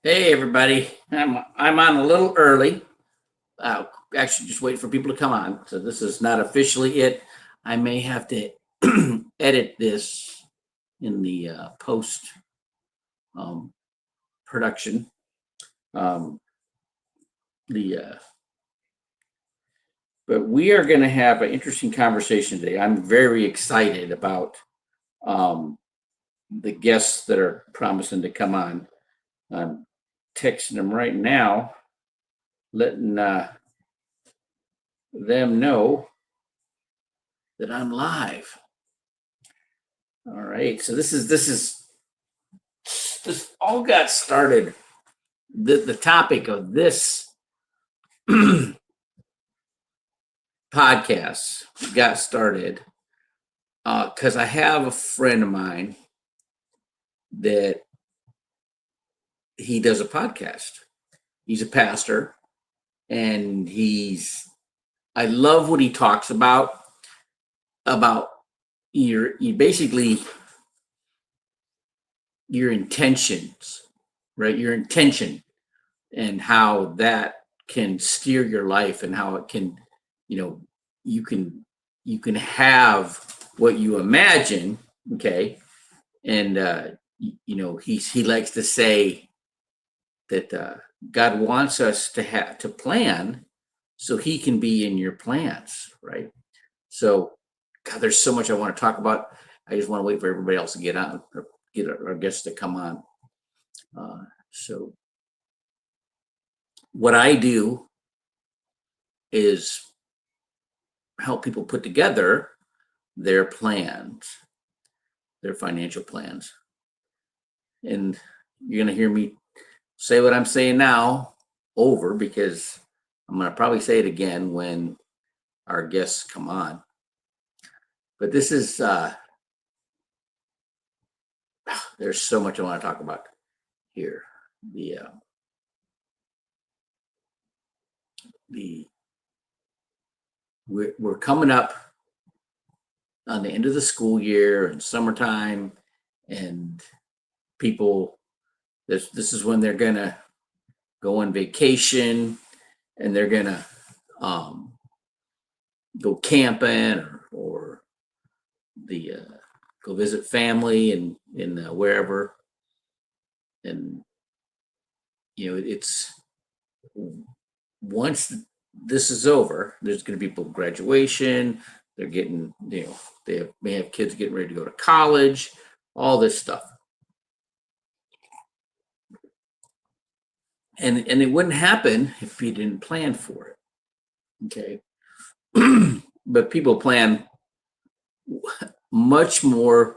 Hey everybody, I'm on a little early. Actually, just waiting for people to come on. So this is not officially it. I may have to edit this in the post um, production. Um, the But we are going to have an interesting conversation today. I'm very excited about um, the guests that are promising to come on. I'm texting them right now, letting them know that I'm live. All right. So this all got started. The topic of this podcast got started because I have a friend of mine that he does a podcast. He's a pastor, and I love what he talks about you basically your intentions, right? Your intention and how that can steer your life and how it can, you know, you can you can have what you imagine, okay? And he likes to say that God wants us to have to plan so he can be in your plans, right? So God, there's so much I want to talk about. I just want to wait for everybody else to get on or get our guests to come on. So what I do is help people put together their plans, their financial plans. And you're going to hear me say what I'm saying now over because I'm going to probably say it again when our guests come on. But this is, there's so much I want to talk about here. The, uh, the, we're coming up on the end of the school year and summertime, and people, this is when they're going to go on vacation and they're going to um, go camping or the go visit family and in wherever. And it's once this is over, there's going to be people graduation. They're getting, may have kids getting ready to go to college, all this stuff, and it wouldn't happen if you didn't plan for it. Okay, but people plan much more.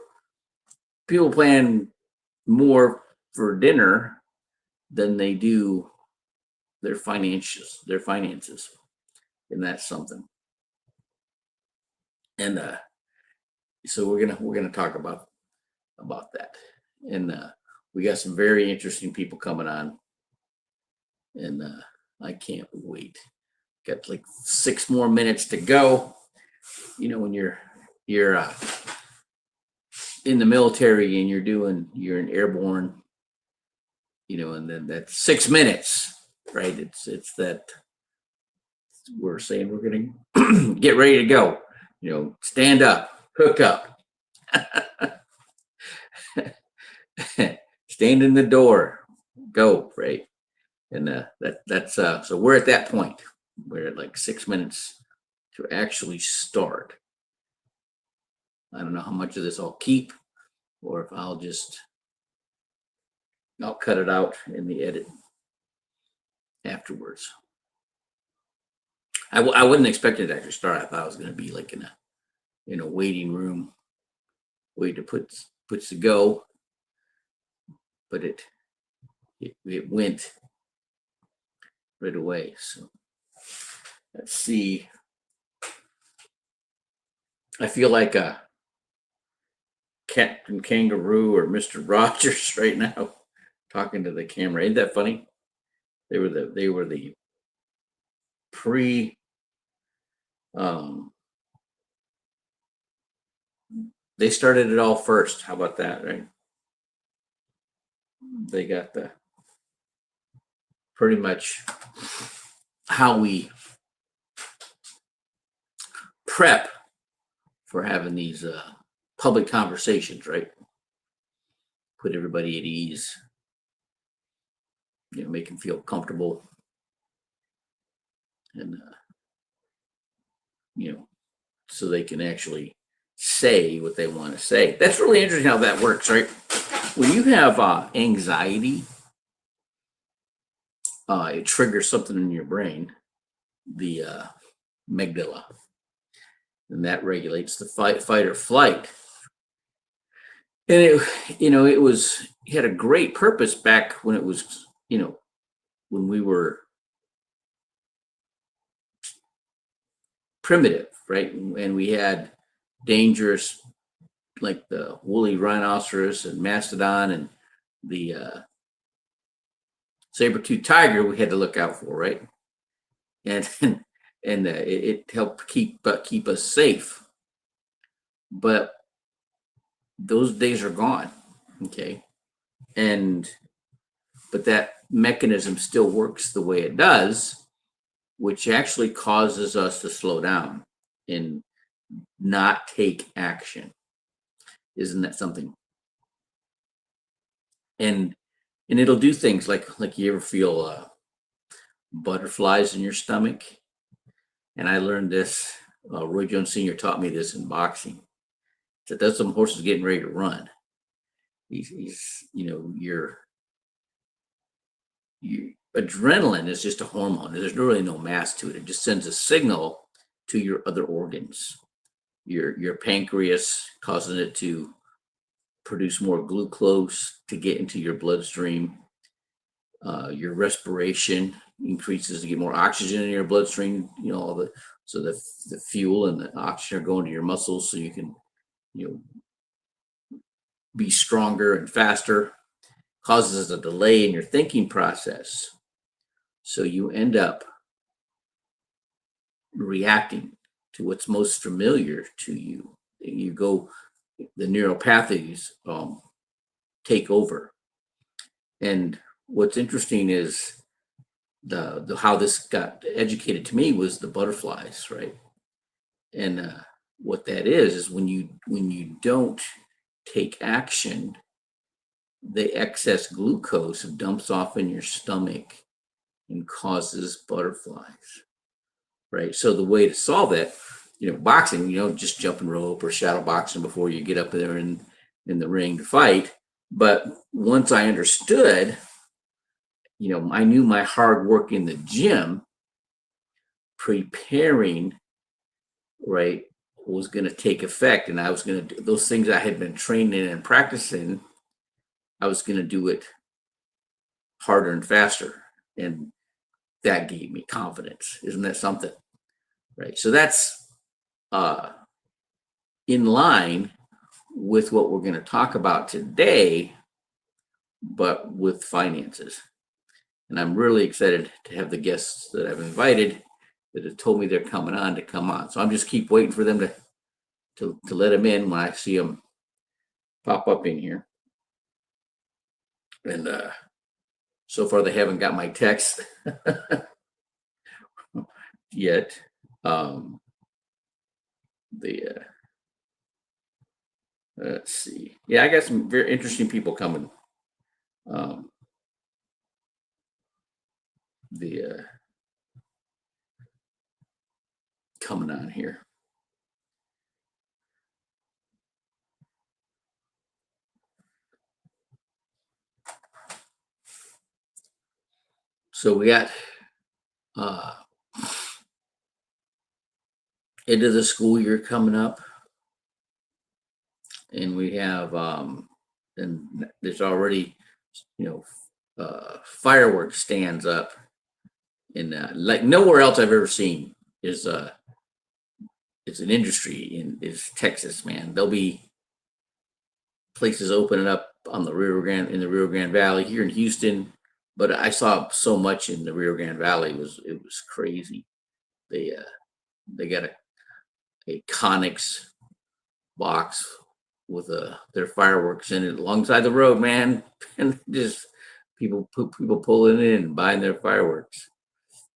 People plan more for dinner than they do their finances, and that's something. And so we're gonna talk about that, and we got some very interesting people coming on, and I can't wait. Got like 6 more minutes to go. When you're in the military and you're an airborne, and then that's 6 minutes, right? It's that we're saying we're gonna get ready to go. Stand up, hook up, stand in the door, go, right? And so we're at that point. We're at like 6 minutes to actually start. I don't know how much of this I'll keep, or if I'll cut it out in the edit afterwards. I wouldn't expect it to actually start. I thought it was going to be like in a waiting room, waiting to puts to go, but it went right away. So let's see. I feel like a Captain Kangaroo or Mr. Rogers right now, talking to the camera. Ain't that funny? They were the pre. Um, they started it all first. How about that, right? They got pretty much how we prep for having these public conversations, right? Put everybody at ease, make them feel comfortable, and so they can actually say what they want to say. That's really interesting how that works, right? When you have anxiety, it triggers something in your brain, the amygdala, and that regulates the fight or flight. And it had a great purpose back when it was, when we were primitive, right? And we had dangerous, like the woolly rhinoceros and mastodon and the saber-toothed tiger we had to look out for, right? And it helped keep us safe. But those days are gone, okay? But that mechanism still works the way it does, which actually causes us to slow down and not take action. Isn't that something? And it'll do things like you ever feel butterflies in your stomach. And I learned this. Roy Jones Sr. taught me this in boxing. That that's some horses getting ready to run. He's your adrenaline is just a hormone. There's really no mass to it. It just sends a signal to your other organs. Your pancreas causing it to produce more glucose to get into your bloodstream. Your respiration increases to get more oxygen in your bloodstream. So the fuel and the oxygen are going to your muscles, so you can be stronger and faster. Causes a delay in your thinking process, so you end up reacting to what's most familiar to you. The neuropathies take over. And what's interesting is the how this got educated to me was the butterflies, right? And what that is when you don't take action, the excess glucose dumps off in your stomach and causes butterflies, right? So the way to solve that, boxing, just jumping rope or shadow boxing before you get up there in the ring to fight. But once I understood, I knew my hard work in the gym, preparing, right, was going to take effect. And I was going to do those things I had been training and practicing. I was going to do it harder and faster. And that gave me confidence. Isn't that something? Right. So that's in line with what we're going to talk about today, but with finances. And I'm really excited to have the guests that I've invited that have told me they're coming on to come on. So I'm just keep waiting for them to let them in when I see them pop up in here. And so far they haven't got my text yet. Let's see. Yeah, I got some very interesting people coming. Coming on here. So we got into the school year coming up, and we have and there's already fireworks stands up in like nowhere else I've ever seen is it's an industry is Texas, man. There'll be places opening up on the Rio Grande Valley here in Houston, but I saw so much in the Rio Grande Valley. It was crazy. They got a Connex box with their fireworks in it alongside the road, man, and just people pulling in and buying their fireworks.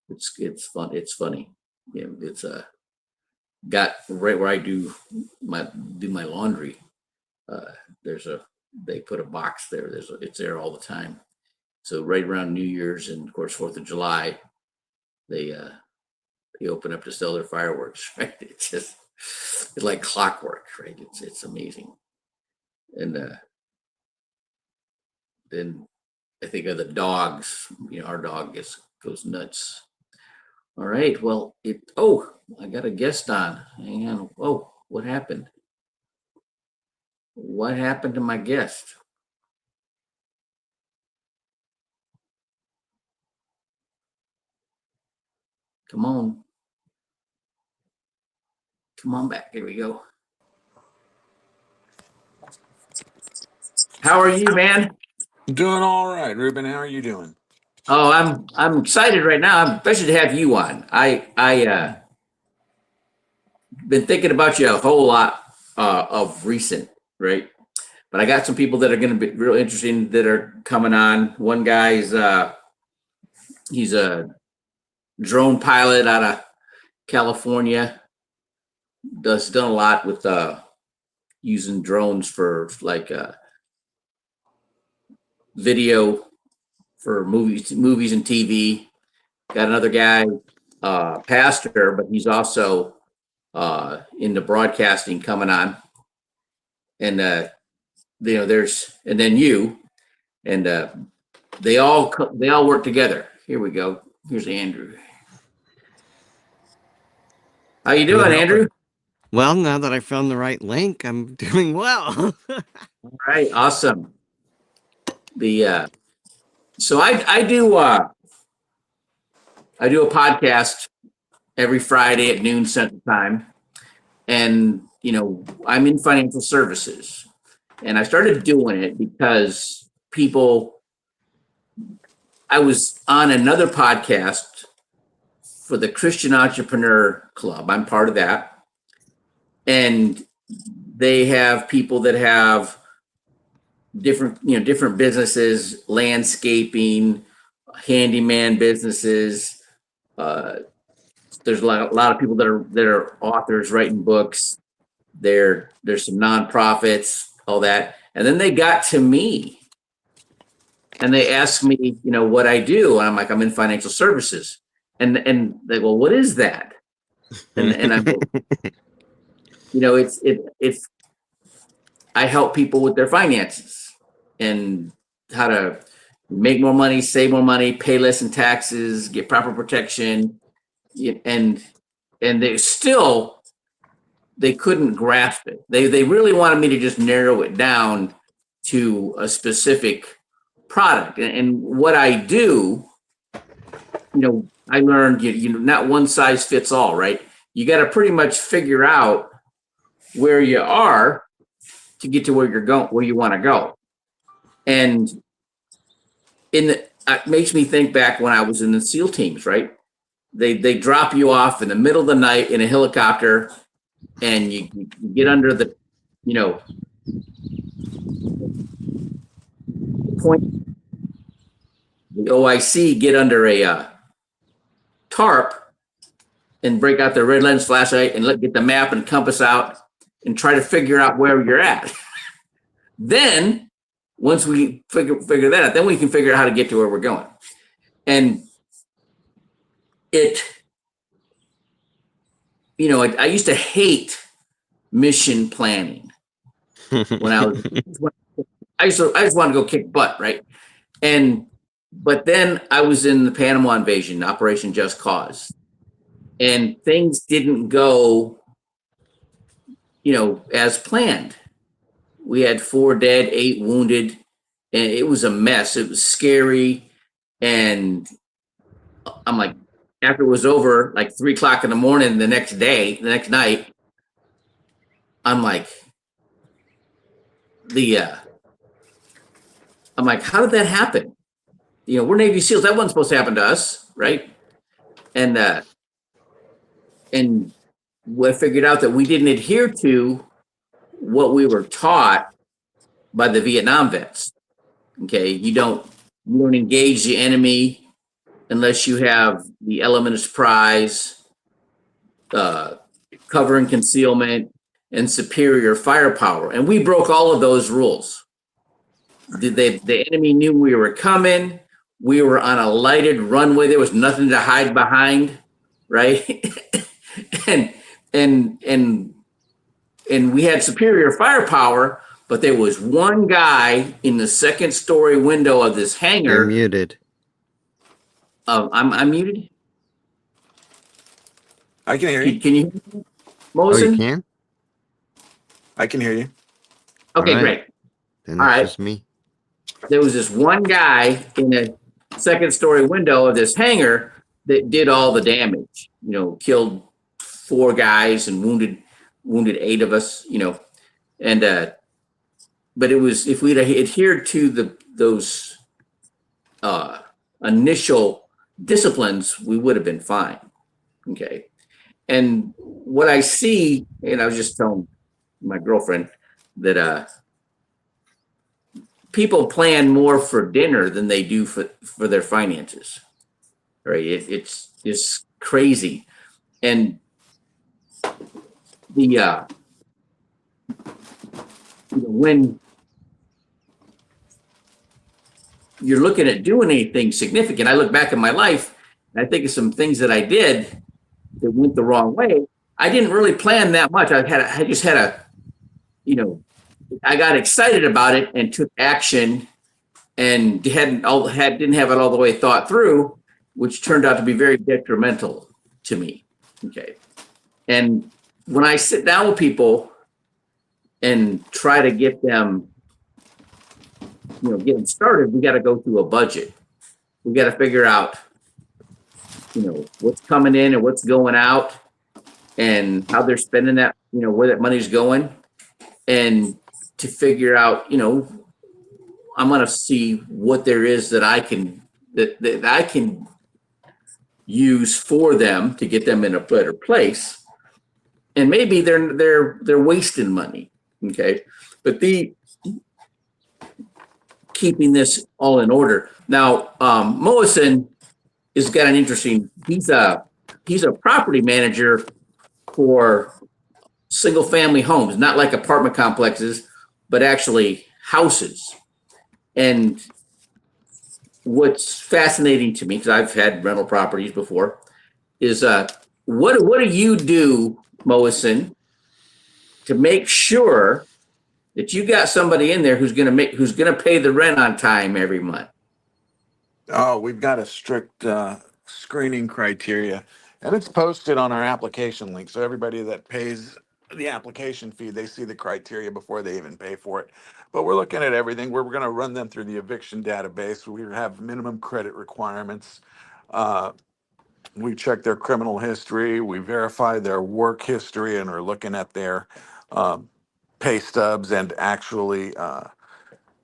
It's fun. It's funny. Yeah, it's got right where I do my laundry. There's a they put a box there. It's there all the time. So right around New Year's and of course 4th of July, they open up to sell their fireworks. Right? It's like clockwork. Right? It's amazing. And then I think of the dogs. Our dog goes nuts. All right. Well, I got a guest on. Hang on. Oh, what happened? What happened to my guest? Come on. Come on back. Here we go. How are you, man? Doing all right, Ruben. How are you doing? Oh, I'm excited right now. I'm especially to have you on. I been thinking about you a whole lot of recent, right? But I got some people that are going to be real interesting that are coming on. One guy's he's a drone pilot out of California. Done a lot with using drones for like video for movies and TV. Got another guy, pastor, but he's also into broadcasting coming on. And there's and then you and they all work together. Here we go. Here's Andrew. How you doing, Andrew? Well, now that I found the right link, I'm doing well. All right, awesome. So I do a podcast every Friday at noon Central Time, and I'm in financial services, and I started doing it because I was on another podcast for the Christian Entrepreneur Club. I'm part of that, and they have people that have different businesses, landscaping, handyman businesses. There's a lot of people that are authors writing books. There's some nonprofits, all that, and then they got to me and they asked me, what I do, and I'm like, I'm in financial services, and they go, what is that? And I go, it's I help people with their finances and how to make more money, save more money, pay less in taxes, get proper protection, and they couldn't grasp it. They really wanted me to just narrow it down to a specific product. And what I do, I learned not one size fits all, right? You got to pretty much figure out where you are to get to where you're going, where you want to go. And it makes me think back when I was in the SEAL teams, right? They drop you off in the middle of the night in a helicopter, and you get under the point. The OIC get under a tarp and break out their red lens flashlight and get the map and compass out and try to figure out where you're at. Then once we figure that out, then we can figure out how to get to where we're going. And I used to hate mission planning when I just wanted to go kick butt, right? But then I was in the Panama invasion, Operation Just Cause, and things didn't go, as planned. We had 4 dead, 8 wounded, and it was a mess. It was scary. And I'm like, after it was over, like 3:00 in the morning, the next night, I'm like, how did that happen? We're Navy SEALs. That wasn't supposed to happen to us, right? And we figured out that we didn't adhere to what we were taught by the Vietnam vets. Okay, you don't You don't engage the enemy unless you have the element of surprise, cover and concealment, and superior firepower. And we broke all of those rules. The enemy knew we were coming. We were on a lighted runway. There was nothing to hide behind, right? and and we had superior firepower, but there was one guy in the second story window of this You're hangar. muted. I'm muted. I can hear you. Can you hear me, Oh, you Mosen? can? I can hear you. Okay, All right. great. Then All it's right. just me. There was this one guy in a second story window of this hangar that did all the damage. Killed 4 guys and wounded 8 of us. And but it was, if we'd adhered to those initial disciplines, we would have been fine. Okay. And what I see, and I was just telling my girlfriend that people plan more for dinner than they do for their finances. Right? It's just crazy. And the when you're looking at doing anything significant, I look back in my life and I think of some things that I did that went the wrong way. I didn't really plan that much. I just had I got excited about it and took action and didn't have it all the way thought through, which turned out to be very detrimental to me. Okay. And when I sit down with people and try to get them, get them started, we got to go through a budget. We got to figure out, what's coming in and what's going out and how they're spending that, where that money's going. And to figure out, I'm going to see what there is that I can use for them to get them in a better place. And maybe they're wasting money. Okay. But keeping this all in order. Now, Moisen has got an interesting, he's a property manager for single family homes, not like apartment complexes, but actually houses. And what's fascinating to me, because I've had rental properties before, is what do you do, Moisen, to make sure that you got somebody in there who's gonna pay the rent on time every month? Oh, we've got a strict screening criteria, and it's posted on our application link. So everybody that pays the application fee, they see the criteria before they even pay for it. But we're looking at everything. We're going to run them through the eviction database. We have minimum credit requirements. We check their criminal history. We verify their work history, and we're looking at their pay stubs and actually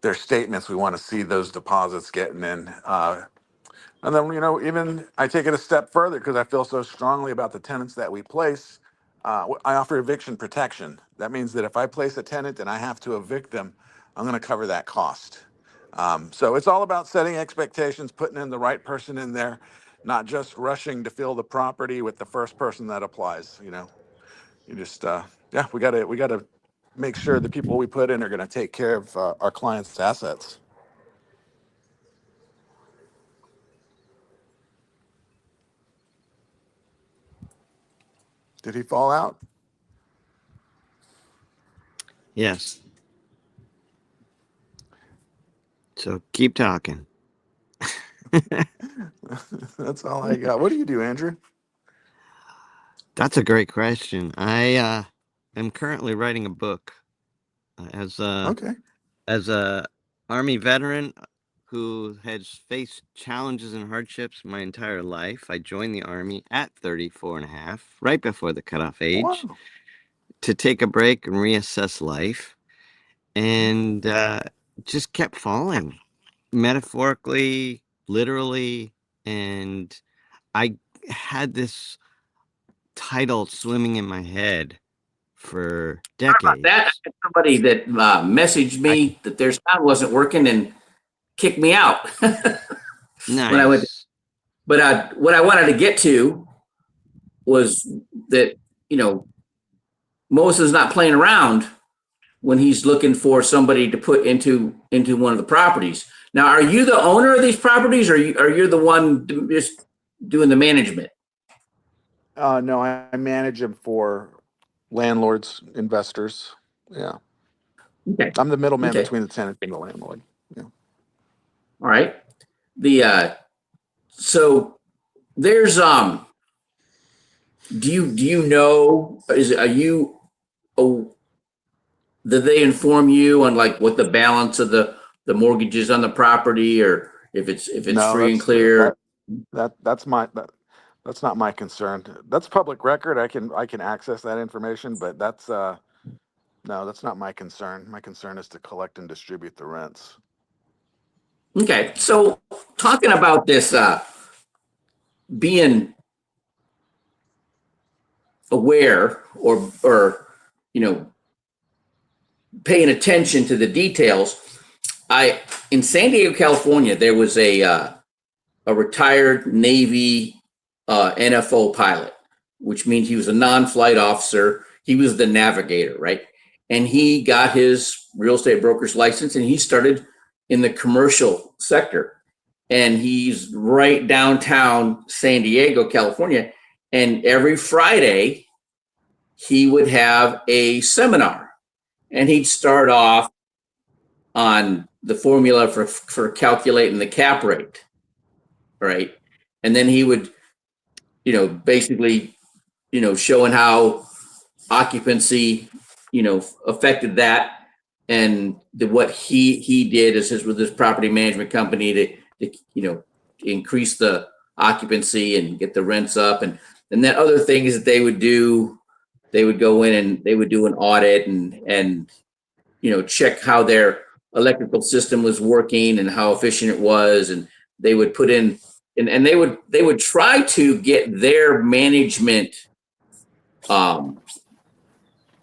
their statements. We want to see those deposits getting in. And then, even I take it a step further because I feel so strongly about the tenants that we place. I offer eviction protection. That means that if I place a tenant and I have to evict them, I'm going to cover that cost. So it's all about setting expectations, putting in the right person in there, not just rushing to fill the property with the first person that applies. You just, we gotta make sure the people we put in are going to take care of our clients' assets. Did he fall out? Yes. So keep talking. That's all I got. What do you do, Andrew? That's a great question. I am currently writing a book as Okay. a Army veteran who has faced challenges and hardships my entire life. I joined the Army at 34 and a half, right before the cutoff age, Wow. to take a break and reassess life, and just kept falling, metaphorically, literally, and I had this title swimming in my head for decades. That somebody that messaged me that their sound wasn't working, and kick me out Nice. when I went. But what I wanted to get to was that, you know, Moses is not playing around when he's looking for somebody to put into one of the properties. Now, are you the owner of these properties, or are you the one just doing the management? No, I manage them for landlords, investors. Yeah. Okay. I'm the middleman Okay. between the tenant and the landlord. Yeah. All right. So there's do you know, did they inform you on like what the balance of the mortgages on the property, or if it's No, free and clear? that's not my concern. That's public record. I can access that information, but no, that's not my concern. My concern is to collect and distribute the rents. Okay. So talking about this being aware, or you know, paying attention to the details. In San Diego, California, there was a retired Navy NFO pilot, which means he was a non-flight officer. He was the navigator, right? And he got his real estate broker's license, and he started in the commercial sector. And he's right downtown San Diego, California. And every Friday, he would have a seminar, and he'd start off on the formula for calculating the cap rate, right? And then he would, you know, basically, you know, showing how occupancy, you know, affected that, and what he did is with his property management company to you know, increase the occupancy and get the rents up, and then other things that they would do. They would go in and they would do an audit and you know, check how their electrical system was working and how efficient it was, and they would put in and they would try to get their management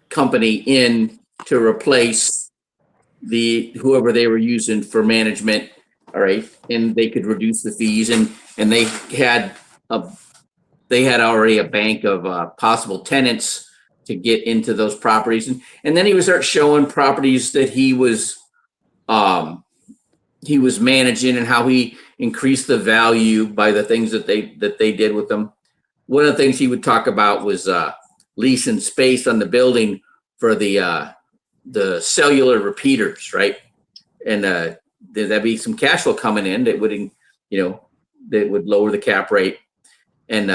company in to replace whoever they were using for management. All right, and they could reduce the fees, and they had already a bank of possible tenants to get into those properties, and then he would start showing properties that he was managing, and how he increased the value by the things that they did with them. One of the things he would talk about was leasing space on the building for the cellular repeaters, right? And there'd be some cash flow coming in that would, you know, that would lower the cap rate, and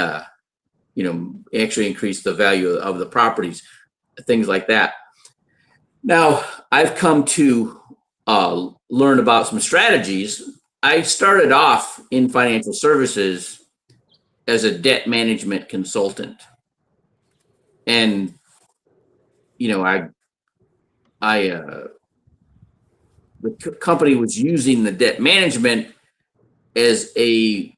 you know, actually increase the value of the properties, things like that. Now, I've come to learn about some strategies. I started off in financial services as a debt management consultant, and you know, the company was using the debt management as a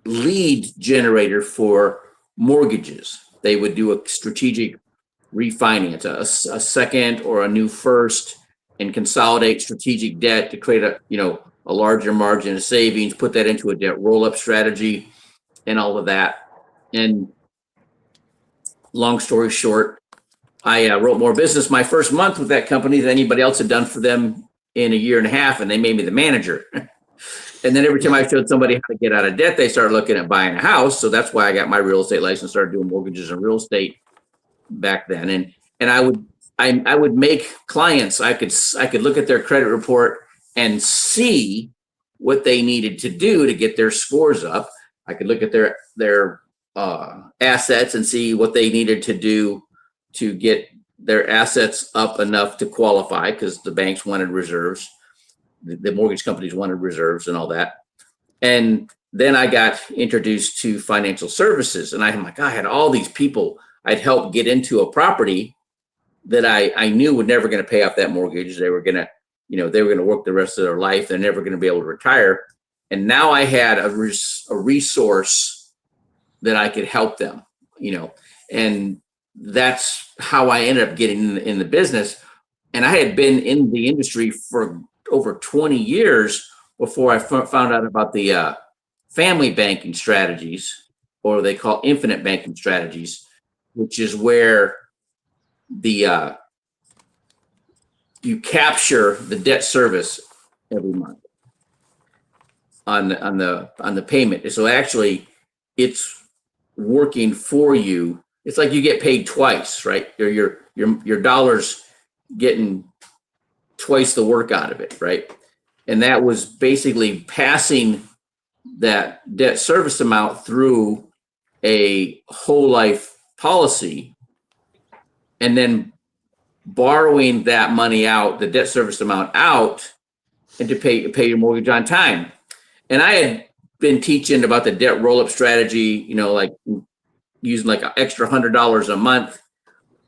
lead generator for mortgages. They would do a strategic refinance, a second or a new first, and consolidate strategic debt to create a larger margin of savings, put that into a debt roll-up strategy, and all of that. And long story short, I wrote more business my first month with that company than anybody else had done for them in a year and a half, and they made me the manager. And then every time I showed somebody how to get out of debt, they started looking at buying a house. So that's why I got my real estate license, started doing mortgages and real estate back then. And I would make clients, I could look at their credit report and see what they needed to do to get their scores up. I could look at their assets and see what they needed to do to get their assets up enough to qualify, because the banks wanted reserves. The mortgage companies wanted reserves and all that. And then I got introduced to financial services, and I'm like, I had all these people I'd helped get into a property that I knew were never going to pay off that mortgage. They were going to work the rest of their life. They're never going to be able to retire. And now I had a resource that I could help them, and that's how I ended up getting in the business. And I had been in the industry for over 20 years before I found out about the family banking strategies, or they call infinite banking strategies, which is where the you capture the debt service every month on the payment. So actually, it's working for you. It's like you get paid twice, right? Your dollars getting twice the work out of it, right? And that was basically passing that debt service amount through a whole life policy, and then borrowing that money out, the debt service amount out, and to pay your mortgage on time. And I had been teaching about the debt roll-up strategy, like using like an extra $100 a month,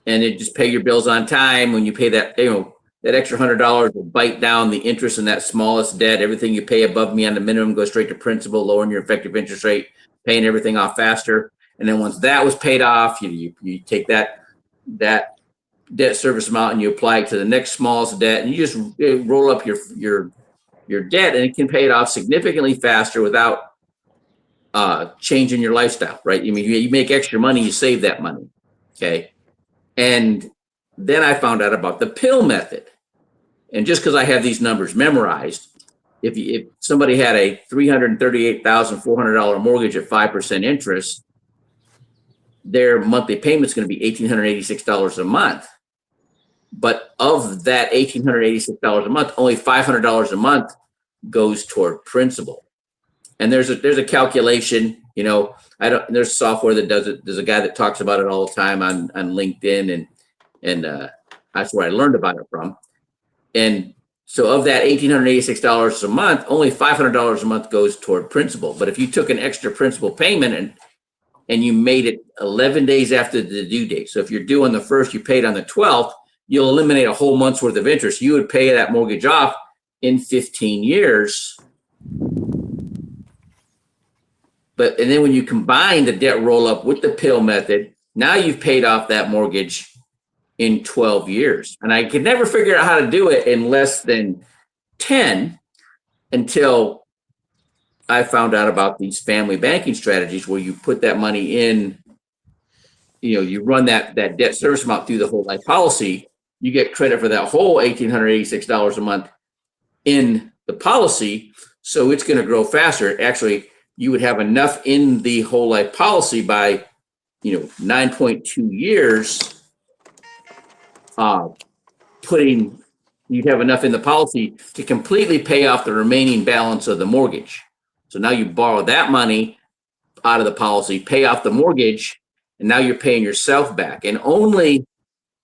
and it just pay your bills on time. When you pay that, that extra $100 will bite down the interest in that smallest debt. Everything you pay above me on the minimum goes straight to principal, lowering your effective interest rate, paying everything off faster. And then once that was paid off, you take that debt service amount and you apply it to the next smallest debt, and you just roll up your debt, and it can pay it off significantly faster without changing your lifestyle, right? I mean, you make extra money, you save that money, okay? And then I found out about the pill method. And just because I have these numbers memorized, if somebody had a $338,400 mortgage at 5% interest, their monthly payment is going to be $1,886 a month. But of that $1,886 a month, only $500 a month goes toward principal. And there's a calculation, there's software that does it. There's a guy that talks about it all the time on LinkedIn, and that's where I learned about it from. And so of that $1,886 a month, only $500 a month goes toward principal. But if you took an extra principal payment and you made it 11 days after the due date, so if you're due on the 1st, you paid on the 12th, you'll eliminate a whole month's worth of interest. You would pay that mortgage off in 15 years. And then when you combine the debt roll up with the pill method, now you've paid off that mortgage in 12 years. And I could never figure out how to do it in less than 10 until I found out about these family banking strategies where you put that money in, you run that debt service amount through the whole life policy. You get credit for that whole $1,886 a month in the policy. So it's going to grow faster. Actually, you would have enough in the whole life policy by, 9.2 years, you'd have enough in the policy to completely pay off the remaining balance of the mortgage. So now you borrow that money out of the policy, pay off the mortgage, and now you're paying yourself back. And only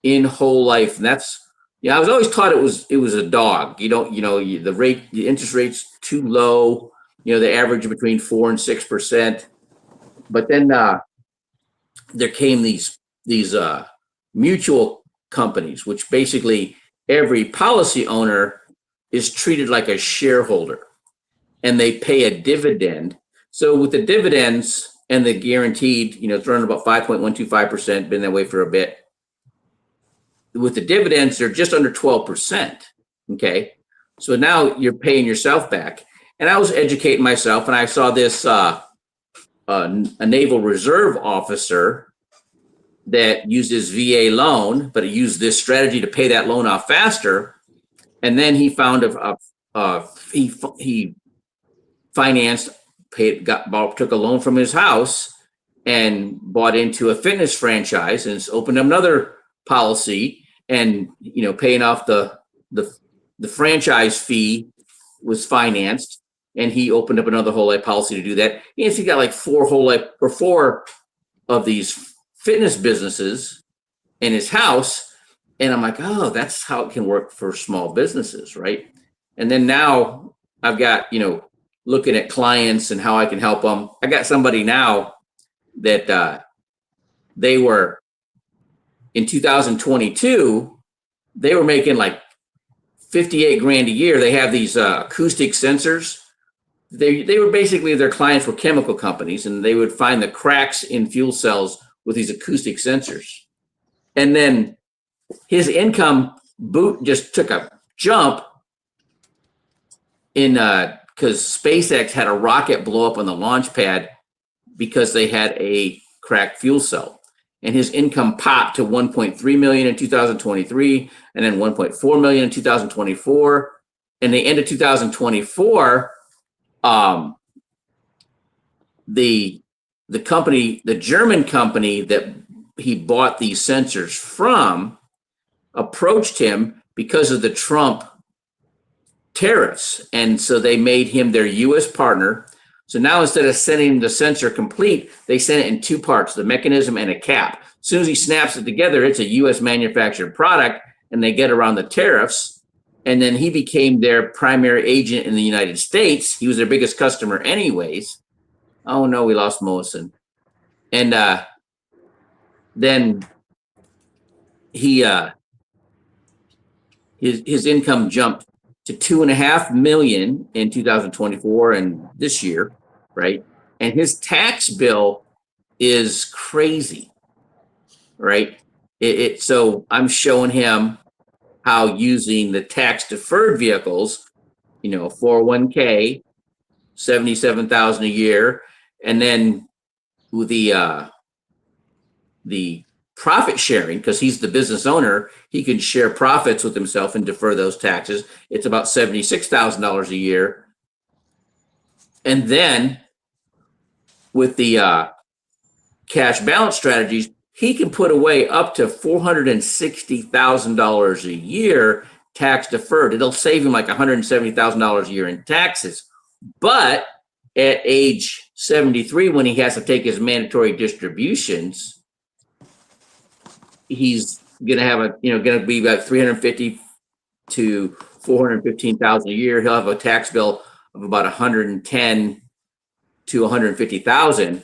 in whole life, and that's, I was always taught it was a dog. The interest rate's too low. They average between 4% and 6%. But then there came these mutual companies, which basically every policy owner is treated like a shareholder, and they pay a dividend. So with the dividends and the guaranteed, it's running about 5.125%, been that way for a bit. With the dividends, they're just under 12%. Okay. So now you're paying yourself back. And I was educating myself, and I saw this a Naval Reserve officer that used his VA loan, but he used this strategy to pay that loan off faster. And then he found he financed, took a loan from his house and bought into a fitness franchise and opened up another policy, and paying off the franchise fee was financed, and he opened up another whole life policy to do that. He got like four of these fitness businesses in his house. And I'm like, oh, that's how it can work for small businesses, right? And then now I've got, looking at clients and how I can help them. I got somebody now that they were in 2022, they were making like 58 grand a year. They have these acoustic sensors. They were basically, their clients were chemical companies, and they would find the cracks in fuel cells with these acoustic sensors. And then his income just took a jump in because SpaceX had a rocket blow up on the launch pad because they had a cracked fuel cell. And his income popped to 1.3 million in 2023, and then 1.4 million in 2024. And the end of 2024, the company, the German company that he bought these sensors from, approached him because of the Trump tariffs. And so they made him their US partner. So now instead of sending the sensor complete, they send it in two parts, the mechanism and a cap. As soon as he snaps it together, it's a US manufactured product, and they get around the tariffs. And then he became their primary agent in the United States. He was their biggest customer anyways. Oh no, we lost Mosen. And then he his income jumped to 2.5 million in 2024 and this year, right? And his tax bill is crazy, right? So I'm showing him how using the tax deferred vehicles, 401k, 77,000 a year, and then with the profit sharing, because he's the business owner, he can share profits with himself and defer those taxes. It's about $76,000 a year. And then with the cash balance strategies, he can put away up to $460,000 a year tax deferred. It'll save him like $170,000 a year in taxes. But at age 73, when he has to take his mandatory distributions, he's gonna have gonna be about 350 to 415,000 a year. He'll have a tax bill of about 110 to 150,000.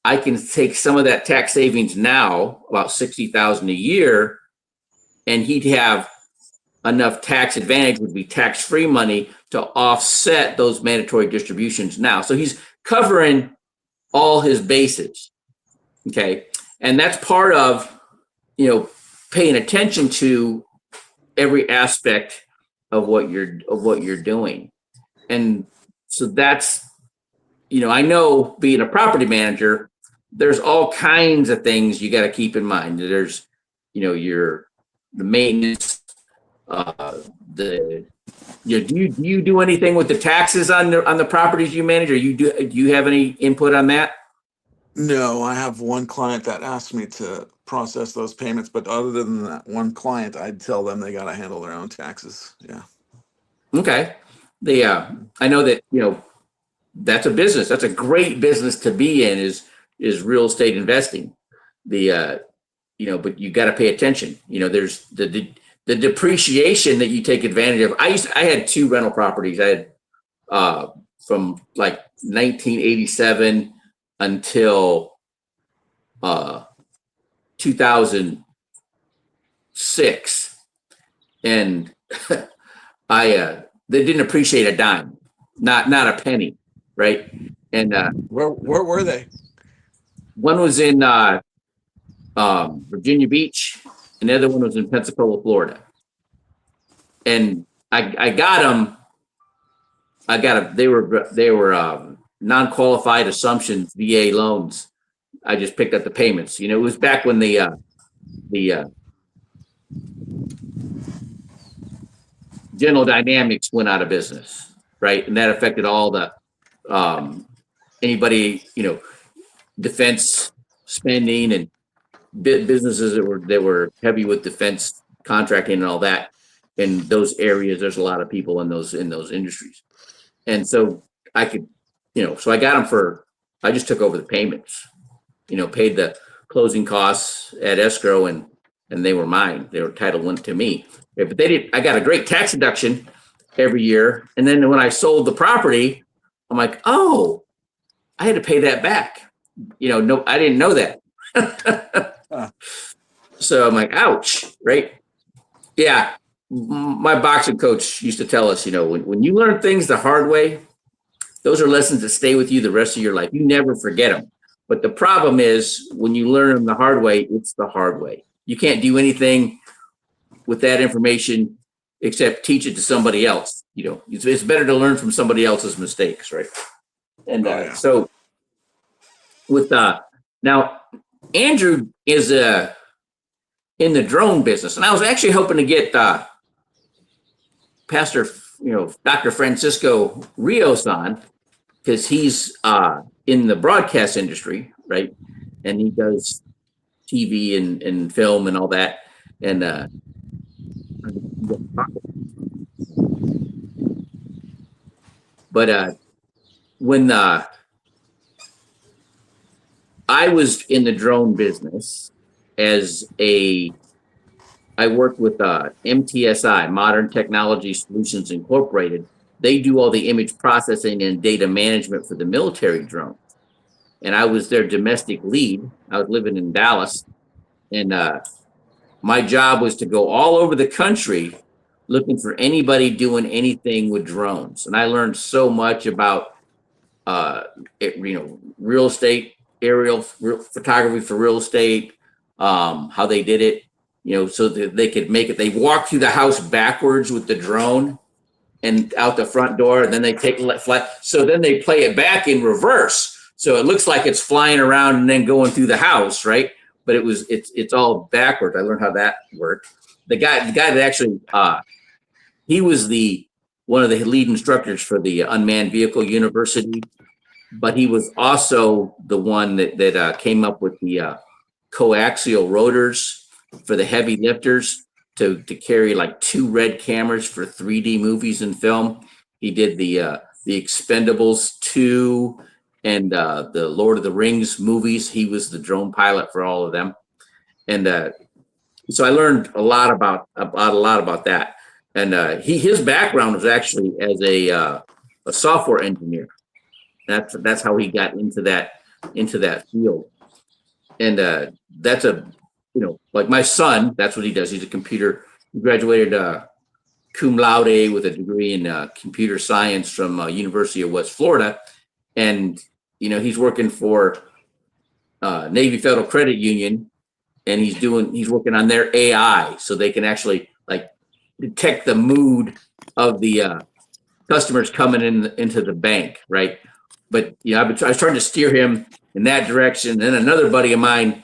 I can take some of that tax savings now, about 60,000 a year, and he'd have enough tax advantage, would be tax-free money to offset those mandatory distributions now. So he's covering all his bases. Okay. And that's part of, paying attention to every aspect of what you're doing. And so that's, I know being a property manager, there's all kinds of things you got to keep in mind. There's, the maintenance, do you do anything with the taxes on the properties you manage, or do you have any input on that? No, I have one client that asked me to process those payments, but other than that one client, I'd tell them they got to handle their own taxes. Yeah. Okay. I know that, that's a business. That's a great business to be in, is real estate investing. But you got to pay attention. There's the depreciation that you take advantage of. I had two rental properties. I had from like 1987 until 2006, and they didn't appreciate a dime, not a penny, right? And Where were they? one was in Virginia Beach, and the other one was in Pensacola, Florida. And I got them. They were non-qualified assumptions, VA loans. I just picked up the payments. It was back when the General Dynamics went out of business, right? And that affected all the anybody, defense spending and businesses that were heavy with defense contracting and all that. In those areas, there's a lot of people in those industries, and so I could, so I got them I just took over the payments, paid the closing costs at escrow, and they were mine. Their title went to me. But I got a great tax deduction every year. And then when I sold the property, I'm like, oh, I had to pay that back. No, I didn't know that. So I'm like, ouch, right? Yeah. My boxing coach used to tell us, when you learn things the hard way, those are lessons that stay with you the rest of your life. You never forget them. But the problem is when you learn them the hard way, it's the hard way. You can't do anything with that information except teach it to somebody else. It's better to learn from somebody else's mistakes, right? And Oh yeah. so with now Andrew is in the drone business, and I was actually hoping to get Pastor, Dr. Francisco Rios on, because he's in the broadcast industry, right? And he does TV and film and all that. And but when I was in the drone business as I worked with MTSI, Modern Technology Solutions Incorporated. They do all the image processing and data management for the military drones. And I was their domestic lead. I was living in Dallas. And my job was to go all over the country looking for anybody doing anything with drones. And I learned so much about, real estate, aerial photography for real estate, how they did it, so that they could make it. They walk through the house backwards with the drone and out the front door, and then they take it flat. So then they play it back in reverse. So it looks like it's flying around and then going through the house, right? But it's all backwards. I learned how that worked. The guy that actually he was one of the lead instructors for the Unmanned Vehicle University, but he was also the one that came up with the coaxial rotors for the heavy lifters to carry like 2 red cameras for 3D movies and film. He did the Expendables 2 and the Lord of the Rings movies. He was the drone pilot for all of them. And so I learned a lot about that. And his background was actually as a software engineer. That's how he got into that field. And that's like my son, that's what he does. He's he graduated cum laude with a degree in computer science from University of West Florida. And, he's working for Navy Federal Credit Union, and he's working on their AI so they can actually like detect the mood of the customers coming into the bank, right? But I was trying to steer him in that direction. And another buddy of mine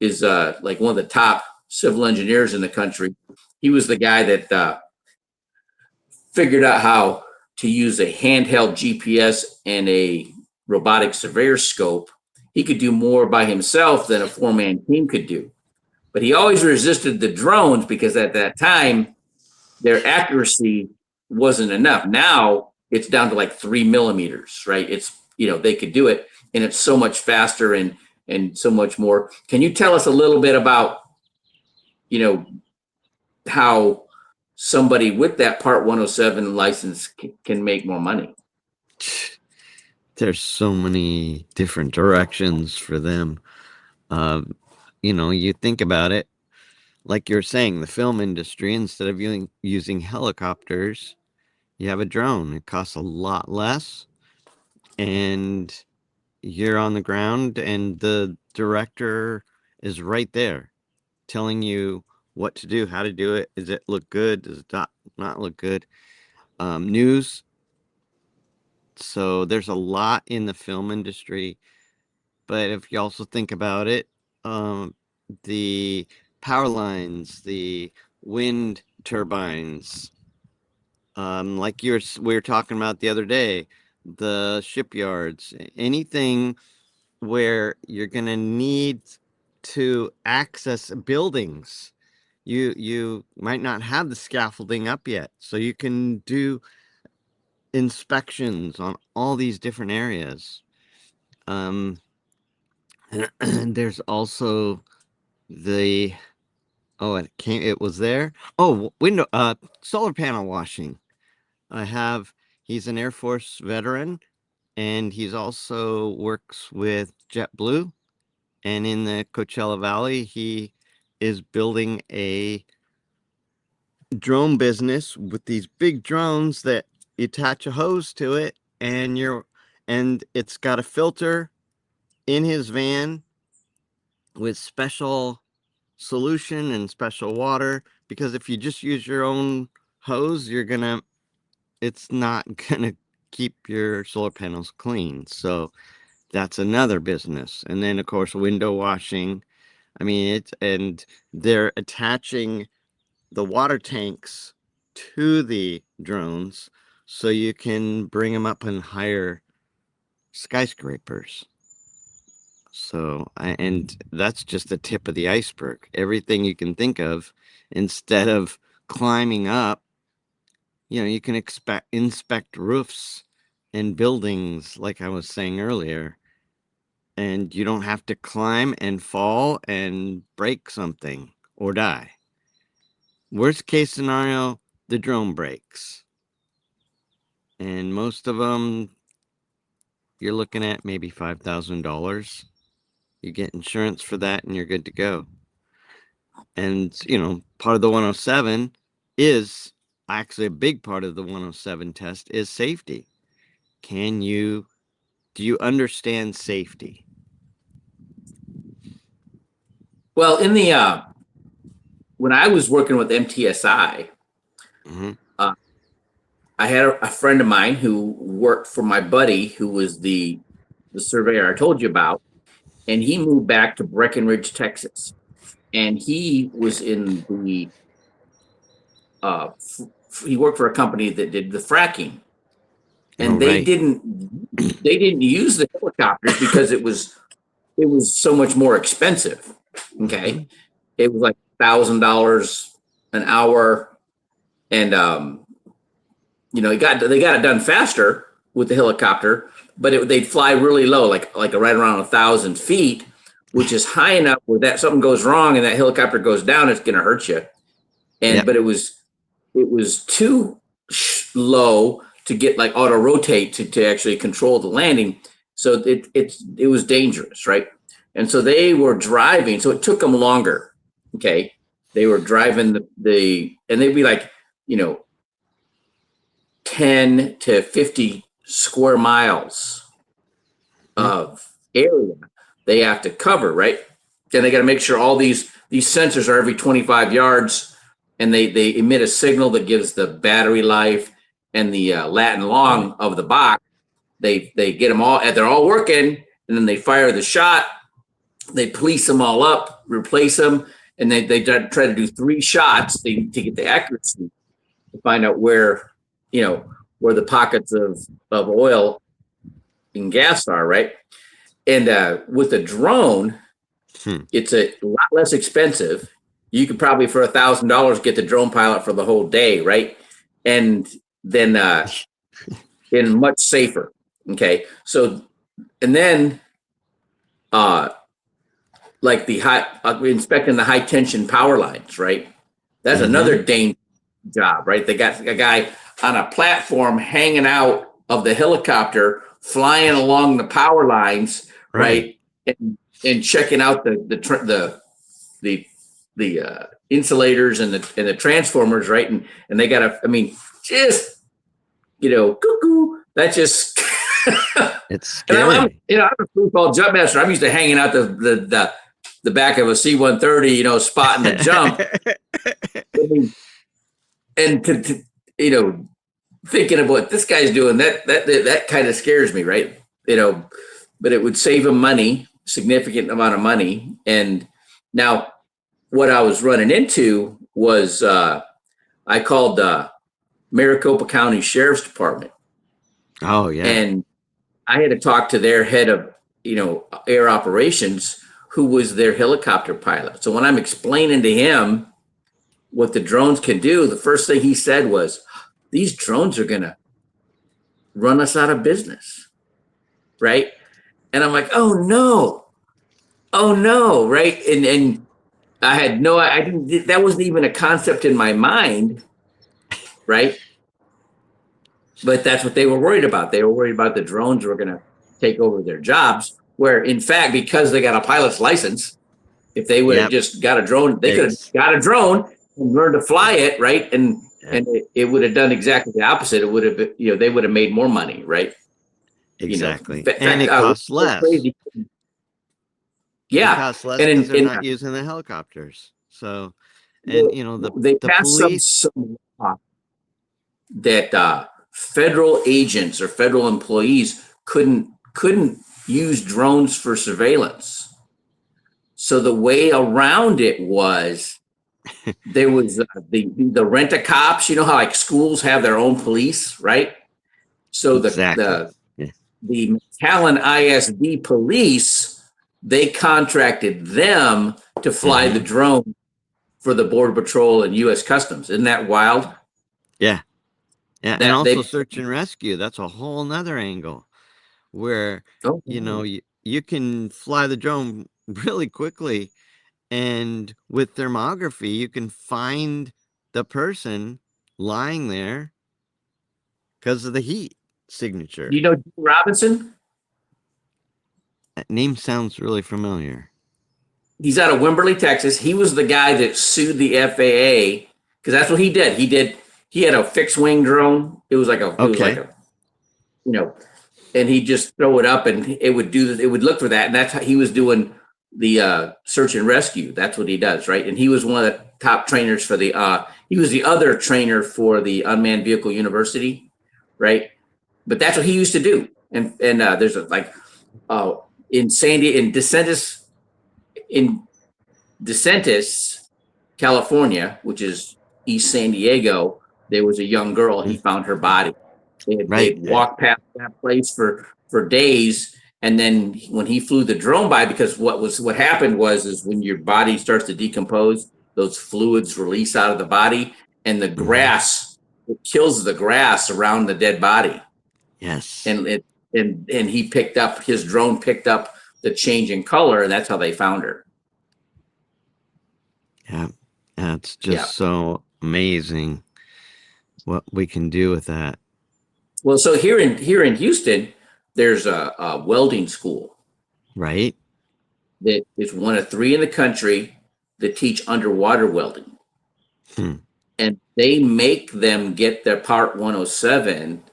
is like one of the top civil engineers in the country. He was the guy that figured out how to use a handheld GPS and a robotic surveyor scope. He could do more by himself than a 4-man team could do. But he always resisted the drones because at that time, their accuracy wasn't enough. Now it's down to like 3 millimeters, right? It's, they could do it, and it's so much faster and so much more. Can you tell us a little bit about, how somebody with that Part 107 license can make more money? There's so many different directions for them. You think about it, like you're saying, the film industry, instead of using helicopters, you have a drone. It costs a lot less, and you're on the ground, and the director is right there telling you what to do, how to do it. Does it look good? Does it not look good? News. So there's a lot in the film industry. But if you also think about it, the power lines, the wind turbines, like we were talking about the other day, the shipyards, anything where you're going to need to access buildings. You might not have the scaffolding up yet, so you can do inspections on all these different areas. And there's also it was there. Oh, window, solar panel washing. He's an Air Force veteran, and he's also works with JetBlue. And in the Coachella Valley, he is building a drone business with these big drones that you attach a hose to it, and it's got a filter in his van with special solution and special water, because if you just use your own hose, it's not gonna keep your solar panels clean. So that's another business. And then of course window washing. I mean, and they're attaching the water tanks to the drones so you can bring them up in higher skyscrapers. So, and that's just the tip of the iceberg. Everything you can think of, instead of climbing up, you can inspect roofs and buildings, like I was saying earlier, and you don't have to climb and fall and break something or die. Worst case scenario, the drone breaks. And most of them, you're looking at maybe $5,000. You get insurance for that and you're good to go. And, part of the 107 is actually a big part of the 107 test is safety. Do you understand safety? Well, when I was working with MTSI, Mm-hmm. I had a friend of mine who worked for my buddy, who was the surveyor I told you about, and he moved back to Breckenridge, Texas, and he was in the he worked for a company that did the fracking, and Right. they didn't use the helicopters because it was so much more expensive. Okay, Mm-hmm. it was like $1,000 an hour, and they got it done faster with the helicopter, but they'd fly really low, like right around 1,000 feet, which is high enough where that something goes wrong and that helicopter goes down, it's going to hurt you. Yep. But it was too low to get like auto rotate to actually control the landing, so it was dangerous, right? And so they were driving, so it took them longer. Okay, they were driving and they'd be like, 10 to 50 square miles of area they have to cover, right? Then they got to make sure all these sensors are every 25 yards, and they emit a signal that gives the battery life and the lat and long of the box. They get them all, and they're all working, and then they fire the shot. They police them all up, replace them, and they try to do 3 shots to get the accuracy to find out where the pockets of oil and gas are, right? And with a drone, it's a lot less expensive. You could probably for $1,000 get the drone pilot for the whole day, right? And then and much safer. Okay, so and then like inspecting the high tension power lines, right? That's another dangerous job, right? They got a guy on a platform hanging out of the helicopter, flying along the power lines, right? And checking out the insulators and the transformers, right? And they got just cuckoo. That just It's scary. I'm a free fall jump master. I'm used to hanging out the back of a C-130, spotting the jump. And to thinking of what this guy's doing, that kind of scares me, right? But it would save him money, significant amount of money. And now what I was running into was I called Maricopa County Sheriff's Department. Oh yeah. And I had to talk to their head of air operations, who was their helicopter pilot. So when I'm explaining to him what the drones can do, the first thing he said was, these drones are going to run us out of business. Right. And I'm like, oh no, right. And I had that wasn't even a concept in my mind. Right. But that's what they were worried about. They were worried about the drones were going to take over their jobs, where in fact, because they got a pilot's license, if they would have just got a drone, they could have got a drone and learned to fly it, right? And it would have done exactly the opposite. It would have been, they would have made more money, right? Exactly. And it costs less. Crazy. Yeah. It costs less because they're not using the helicopters. So, and they the passed police. some law federal agents or federal employees couldn't use drones for surveillance. So the way around it was there was the rent-a-cops. You know how like schools have their own police, right? So Exactly. the McAllen ISD police, they contracted them to fly the drone for the Border Patrol and U.S. Customs. Isn't that wild? Yeah. Yeah. And That also search and rescue. That's a whole nother angle where, you can fly the drone really quickly, and with thermography, you can find the person lying there because of the heat signature. You know Jim Robinson? That name sounds really familiar. He's out of Wimberley, Texas. He was the guy that sued the FAA because that's what he did. He had a fixed wing drone. It was like and he'd just throw it up and it would look for that. And that's how he was doing the search and rescue. That's what he does, right? And he was one of the top trainers for he was the other trainer for the Unmanned Vehicle University, right? But that's what he used to do. And there's in DeSantis, California, which is East San Diego, there was a young girl. He found her body. They walked past that place for days, and then when he flew the drone by, because what happened was when your body starts to decompose, those fluids release out of the body, and the grass it kills the grass around the dead body. Yes, and his drone picked up the change in color, and that's how they found her. Yeah, that's just so amazing what we can do with that. Well, so here in Houston, there's a welding school, right? That is one of 3 in the country that teach underwater welding, and they make them get their Part 107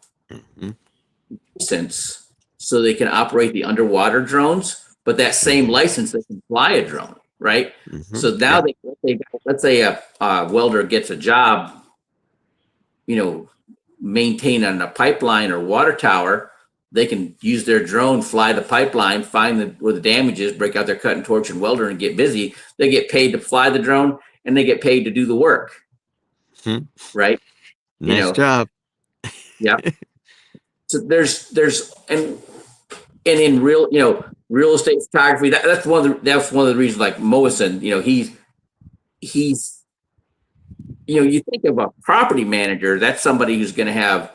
license so they can operate the underwater drones. But that same license, they can fly a drone, right? So now let's say a welder gets a job, maintaining a pipeline or water tower, they can use their drone, fly the pipeline, find where the damage is, break out their cutting torch and welder and get busy. They get paid to fly the drone and they get paid to do the work. Right? Nice job. Yeah. So there's and in real estate photography, that's one of the reasons, like Moison, he's you think of a property manager, that's somebody who's going to have,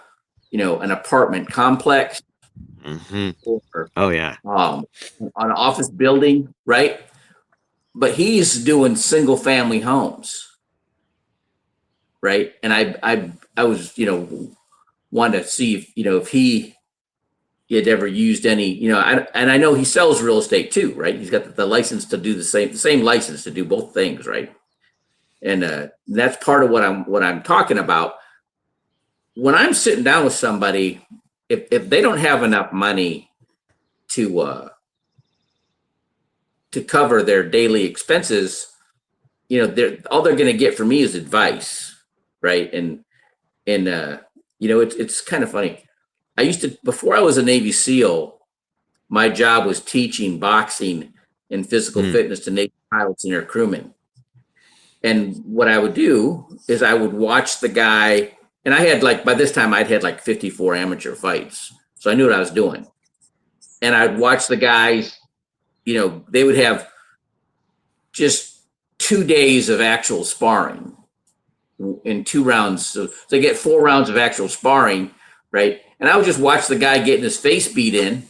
an apartment complex or an office building, right? But he's doing single family homes, right? And I was, wanted to see if he had ever used any, and I know he sells real estate too, right? He's got the license to do the same license to do both things, right? And that's part of what I'm talking about. When I'm sitting down with somebody, if they don't have enough money to cover their daily expenses, all they're going to get from me is advice, right? And it's kind of funny. Before I was a Navy SEAL, my job was teaching boxing and physical fitness to Navy pilots and air crewmen. And what I would do is I would watch the guy, and I had by this time I'd had 54 amateur fights. So I knew what I was doing. And I'd watch the guys, they would have just 2 days of actual sparring in 2 rounds. So they get 4 rounds of actual sparring, right? And I would just watch the guy getting his face beat in,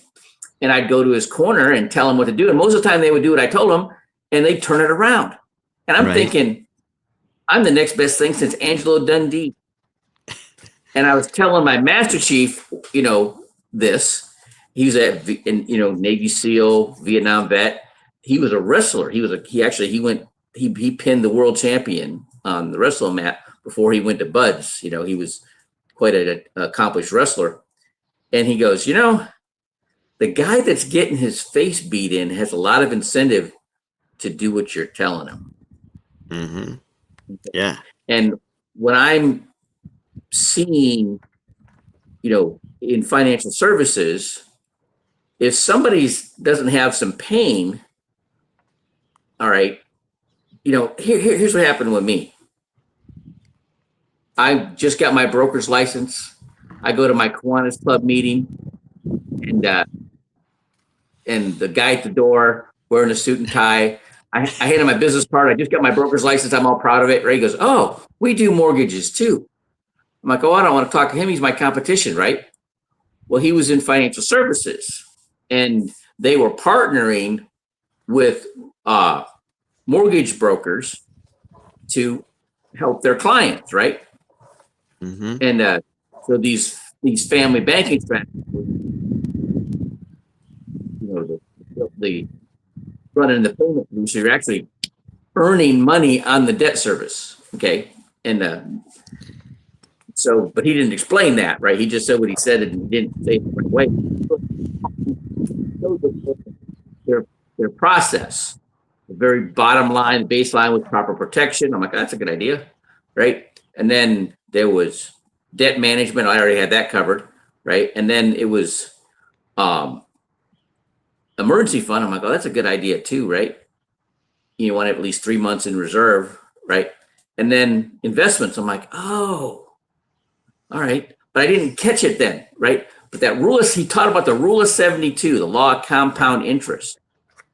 and I'd go to his corner and tell him what to do. And most of the time they would do what I told them, and they'd turn it around. And I'm thinking, I'm the next best thing since Angelo Dundee. And I was telling my Master Chief, this. He was Navy SEAL, Vietnam vet. He was a wrestler. He pinned the world champion on the wrestling mat before he went to Buds. He was quite an accomplished wrestler. And he goes, the guy that's getting his face beat in has a lot of incentive to do what you're telling him. Yeah. And when I'm seeing, in financial services, if somebody's doesn't have some pain, all right, here's what happened with me. I just got my broker's license. I go to my Kiwanis Club meeting, and the guy at the door wearing a suit and tie. I hand him my business card. I just got my broker's license. I'm all proud of it. Right? He goes, "Oh, we do mortgages too." I'm like, "Oh, I don't want to talk to him. He's my competition, right?" Well, he was in financial services, and they were partnering with mortgage brokers to help their clients, right? Mm-hmm. And so these family banking strategies, the running the payment producer, you're actually earning money on the debt service, okay? And so, but he didn't explain that, right? He just said what he said and he didn't say it the right way. Their process, the very bottom line, the baseline was proper protection. I'm like, that's a good idea, right? And then there was debt management. I already had that covered, right? And then it was emergency fund. I'm like, oh, that's a good idea too, right? You want to have at least 3 months in reserve, right? And then investments. I'm like, oh, all right. But I didn't catch it then, right? But that rule he taught about the rule of 72, the law of compound interest.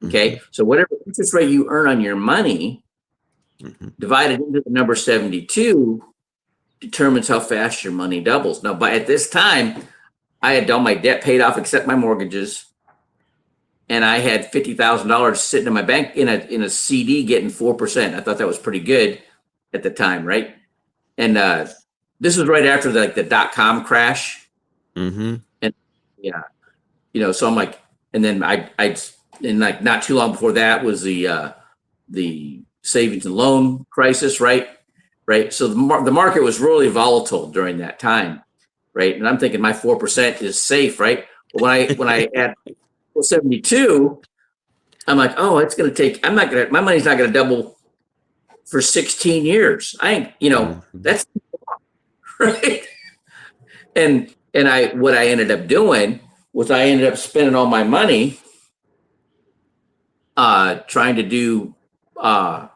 Okay. Mm-hmm. So whatever interest rate you earn on your money, divided into the number 72 determines how fast your money doubles. Now, at this time, I had all my debt paid off except my mortgages. And I had $50,000 sitting in my bank in a CD getting 4%. I thought that was pretty good at the time, right? And this was right after the .com crash. Mm-hmm. And yeah, so I'm like, and then I and like not too long before that was the savings and loan crisis, right? So the market was really volatile during that time, right? And I'm thinking my 4% is safe, right? But when I had 72, I'm like, oh, it's going to take, my money's not going to double for 16 years. That's right. And what I ended up doing was I ended up spending all my money trying to do an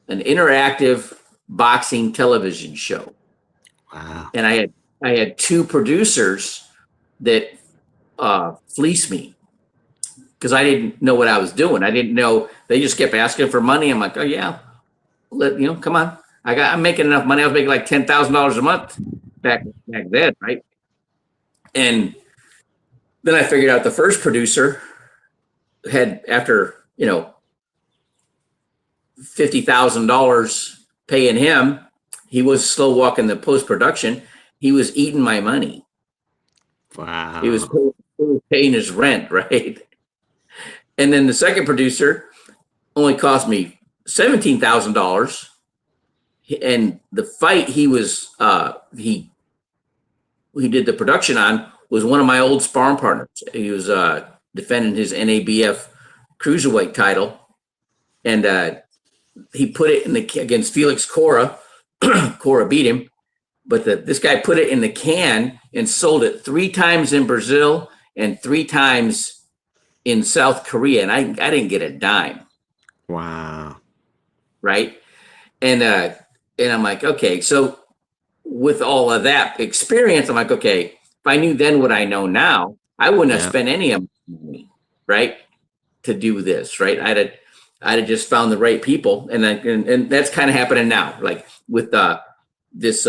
interactive boxing television show. Wow. And I had two producers that fleeced me because I didn't know what I was doing. I didn't know. They just kept asking for money. I'm like, oh yeah, come on. I'm making enough money. I was making like $10,000 a month back then, right? And then I figured out the first producer had, after $50,000 paying him, he was slow walking the post production. He was eating my money. Wow. He was paying his rent, right? And then the second producer only cost me $17,000. And the fight he did the production on was one of my old sparring partners. He was defending his NABF cruiserweight title, and he put it against Felix Cora. Cora beat him, but this guy put it in the can and sold it 3 times in Brazil and 3 times in South Korea, and I didn't get a dime. Wow. Right, and I'm like, okay, so with all of that experience, I'm like, okay, if I knew then what I know now, I wouldn't have spent any of my money, right, to do this, right? I'd have just found the right people, and that's kind of happening now, like with this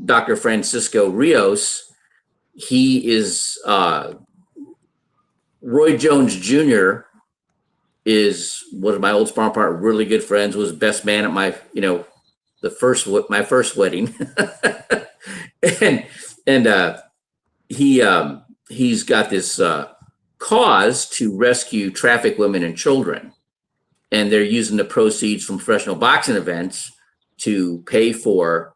Dr. Francisco Rios. He is Roy Jones Jr. is one of my old sparring partner, really good friends, was best man at my my first wedding. and he's got this cause to rescue trafficked women and children, and they're using the proceeds from professional boxing events to pay for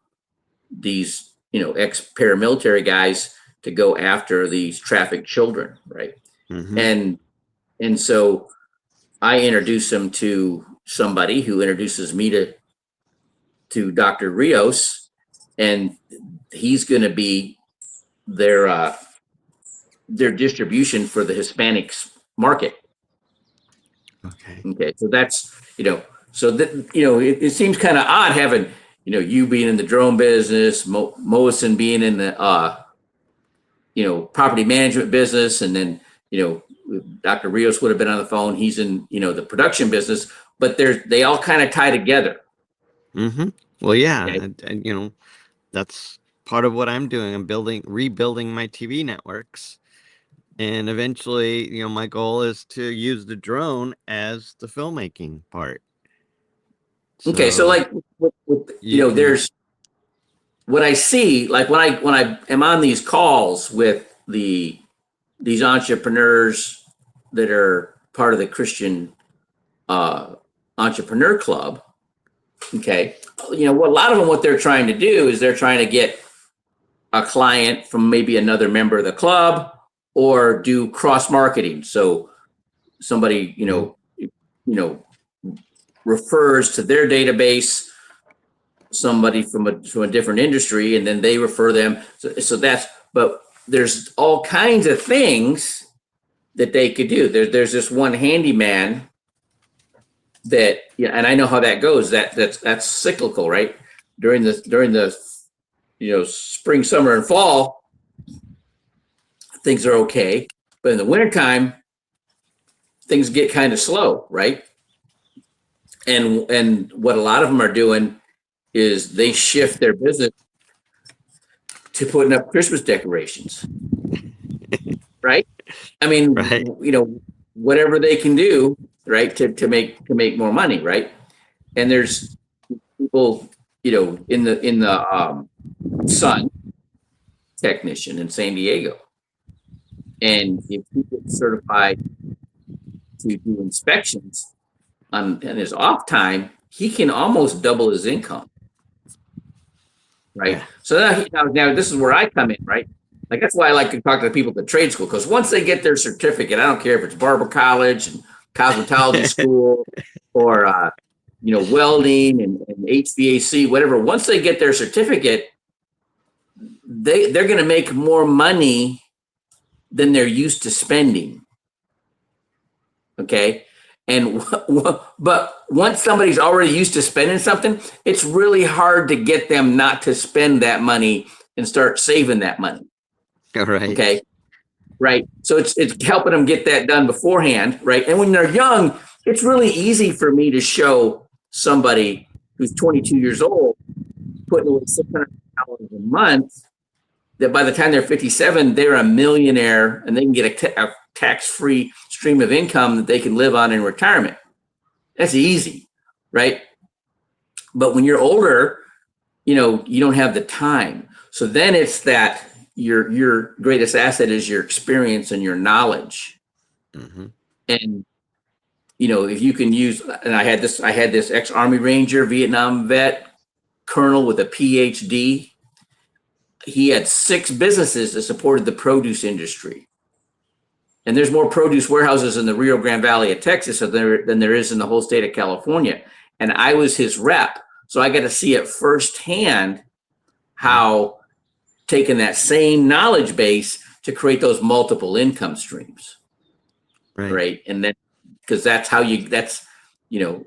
these ex-paramilitary guys to go after these trafficked children, right? Mm-hmm. And so I introduce him to somebody who introduces me to Dr. Rios, and he's going to be their distribution for the Hispanics market. Okay. Okay, so that's so that it seems kind of odd having you being in the drone business, Moison being in the property management business, and then Dr. Rios would have been on the phone. He's in the production business, but they all kind of tie together. Mm-hmm. Well, yeah, Okay? and that's part of what I'm doing. I'm rebuilding my TV networks, and eventually, my goal is to use the drone as the filmmaking part. Okay, so like there's what I see, like when I am on these calls with these entrepreneurs that are part of the Christian Entrepreneur Club. Okay, what a lot of them, what they're trying to do is they're trying to get a client from maybe another member of the club or do cross marketing. So somebody refers to their database somebody from a different industry, and then they refer them. But there's all kinds of things that they could do. There's this one handyman that, and I know how that goes. That's cyclical, right? During the spring, summer, and fall, things are okay, but in the wintertime, things get kind of slow, right? And what a lot of them are doing is they shift their business to putting up Christmas decorations, right? I mean, Right. whatever they can do, right, to make more money, right? And there's people, in the Sun technician in San Diego, and if he gets certified to do inspections on his off time, he can almost double his income. Right. Yeah. So now this is where I come in, right? Like that's why I like to talk to the people at the trade school, because once they get their certificate, I don't care if it's barber college and cosmetology school or welding and HVAC, whatever. Once they get their certificate, they're going to make more money than they're used to spending. Okay. And but once somebody's already used to spending something, it's really hard to get them not to spend that money and start saving that money. All right. Okay. Right. So it's helping them get that done beforehand. Right. And when they're young, it's really easy for me to show somebody who's 22 years old putting away $600 a month that by the time they're 57, they're a millionaire and they can get a tax-free stream of income that they can live on in retirement. That's easy, right? But when you're older, you don't have the time. So then it's that your greatest asset is your experience and your knowledge. Mm-hmm. And if you can use, and I had this ex-Army Ranger, Vietnam vet, colonel with a PhD. He had 6 businesses that supported the produce industry. And there's more produce warehouses in the Rio Grande Valley of Texas than there is in the whole state of California. And I was his rep. So I got to see it firsthand how taking that same knowledge base to create those multiple income streams. Right. And then, because that's how you don't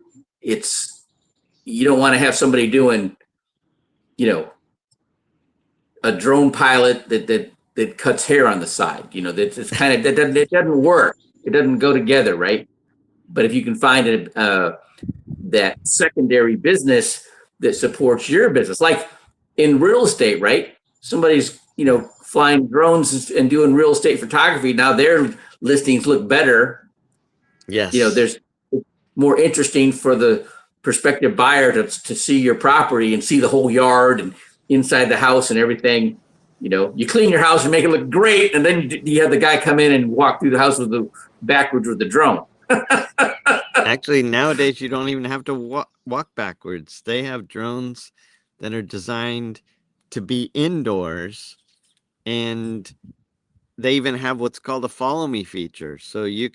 want to have somebody doing, a drone pilot that cuts hair on the side, it's kind of, it doesn't work. It doesn't go together. Right. But if you can find that secondary business that supports your business, like in real estate, right? Somebody's, flying drones and doing real estate photography. Now their listings look better. Yes. There's more interesting for the prospective buyer to see your property and see the whole yard and inside the house and everything. You clean your house and make it look great, and then you have the guy come in and walk through the house backwards with the drone. Actually, nowadays you don't even have to walk backwards. They have drones that are designed to be indoors, and they even have what's called a follow me feature. So you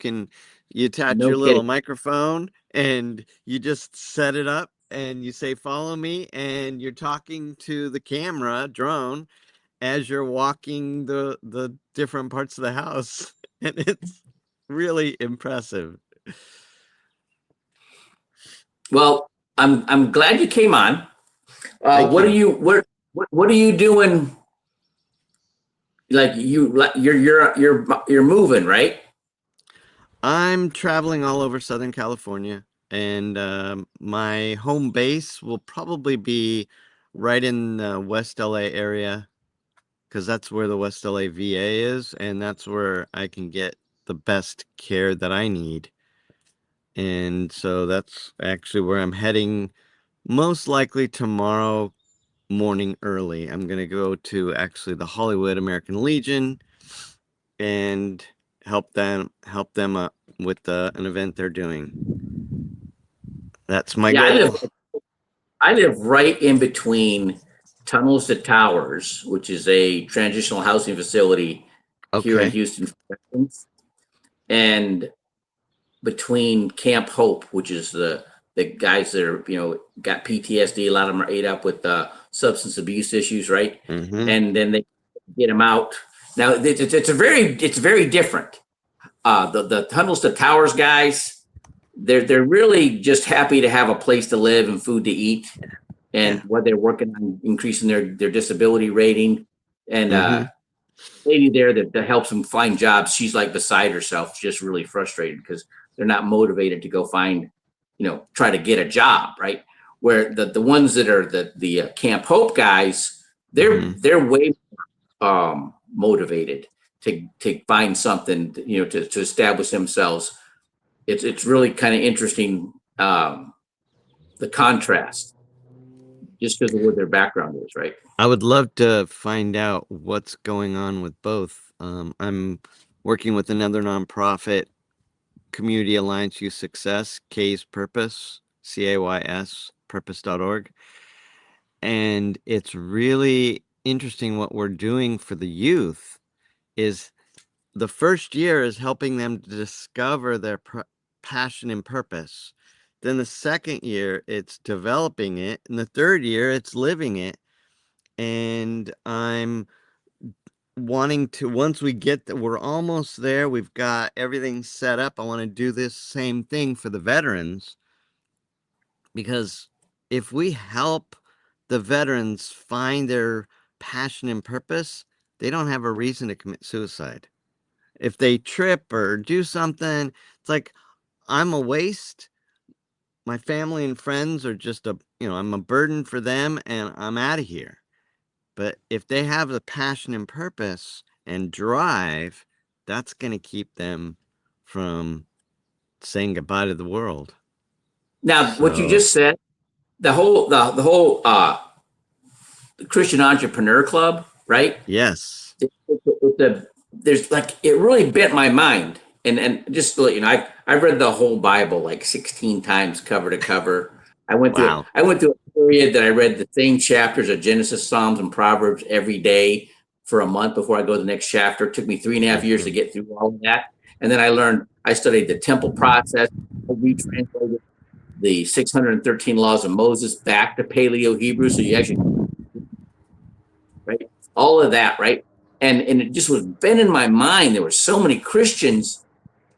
attach No your little kidding. microphone and you just set it up and you say, follow me, and you're talking to the camera drone as you're walking the different parts of the house. And it's really impressive. Well, I'm glad you came on. Thank What are you. you what are you doing? Like you're moving, right? I'm traveling all over Southern California, and my home base will probably be right in the West LA area, because that's where the West LA VA is, and that's where I can get the best care that I need. And so that's actually where I'm heading, most likely tomorrow morning early. I'm going to go to actually the Hollywood American Legion and help them with an event they're doing. That's my Yeah, goal. I live right in between Tunnels to Towers, which is a transitional housing facility here in Okay. Houston, Texas, and between Camp Hope, which is the guys that are got PTSD. A lot of them are ate up with substance abuse issues, right? Mm-hmm. And then they get them out. Now it's very different. The Tunnels to Towers guys, they're really just happy to have a place to live and food to eat, and Yeah. what they're working on increasing their disability rating. And Mm-hmm. lady there that helps them find jobs, she's like beside herself, just really frustrated because they're not motivated to go find, try to get a job, right? Where the ones that are the Camp Hope guys, they're Mm-hmm. they're way motivated to find something, to establish themselves. It's really kind of interesting, the contrast, just because of what their background is, right? I would love to find out what's going on with both. I'm working with another nonprofit, Community Alliance Youth Success, K's Purpose, CAYS, purpose.org. And it's really interesting what we're doing for the youth. Is the first year is helping them to discover their passion and purpose. Then the second year, it's developing it. And the third year, it's living it. And I'm wanting to, once we get that, we're almost there. We've got everything set up. I want to do this same thing for the veterans, because if we help the veterans find their passion and purpose, they don't have a reason to commit suicide. If they trip or do something, it's like, I'm a waste. My family and friends are just I'm a burden for them, and I'm out of here. But if they have the passion and purpose and drive, that's going to keep them from saying goodbye to the world. Now, what you So, just said, the whole Christian Entrepreneur Club, right? yes. There's like, it really bent my mind, and just to let you know, I've read the whole Bible like 16 times cover to cover. Wow. I went through a period that I read the same chapters of Genesis, Psalms, and Proverbs every day for a month before I go to the next chapter. It took me 3.5 years to Mhm. get through all of that, and then I studied the temple process. I retranslated the 613 laws of Moses back to Paleo Hebrew, so you actually, right, all of that, right, and it just was been in my mind. There were so many Christians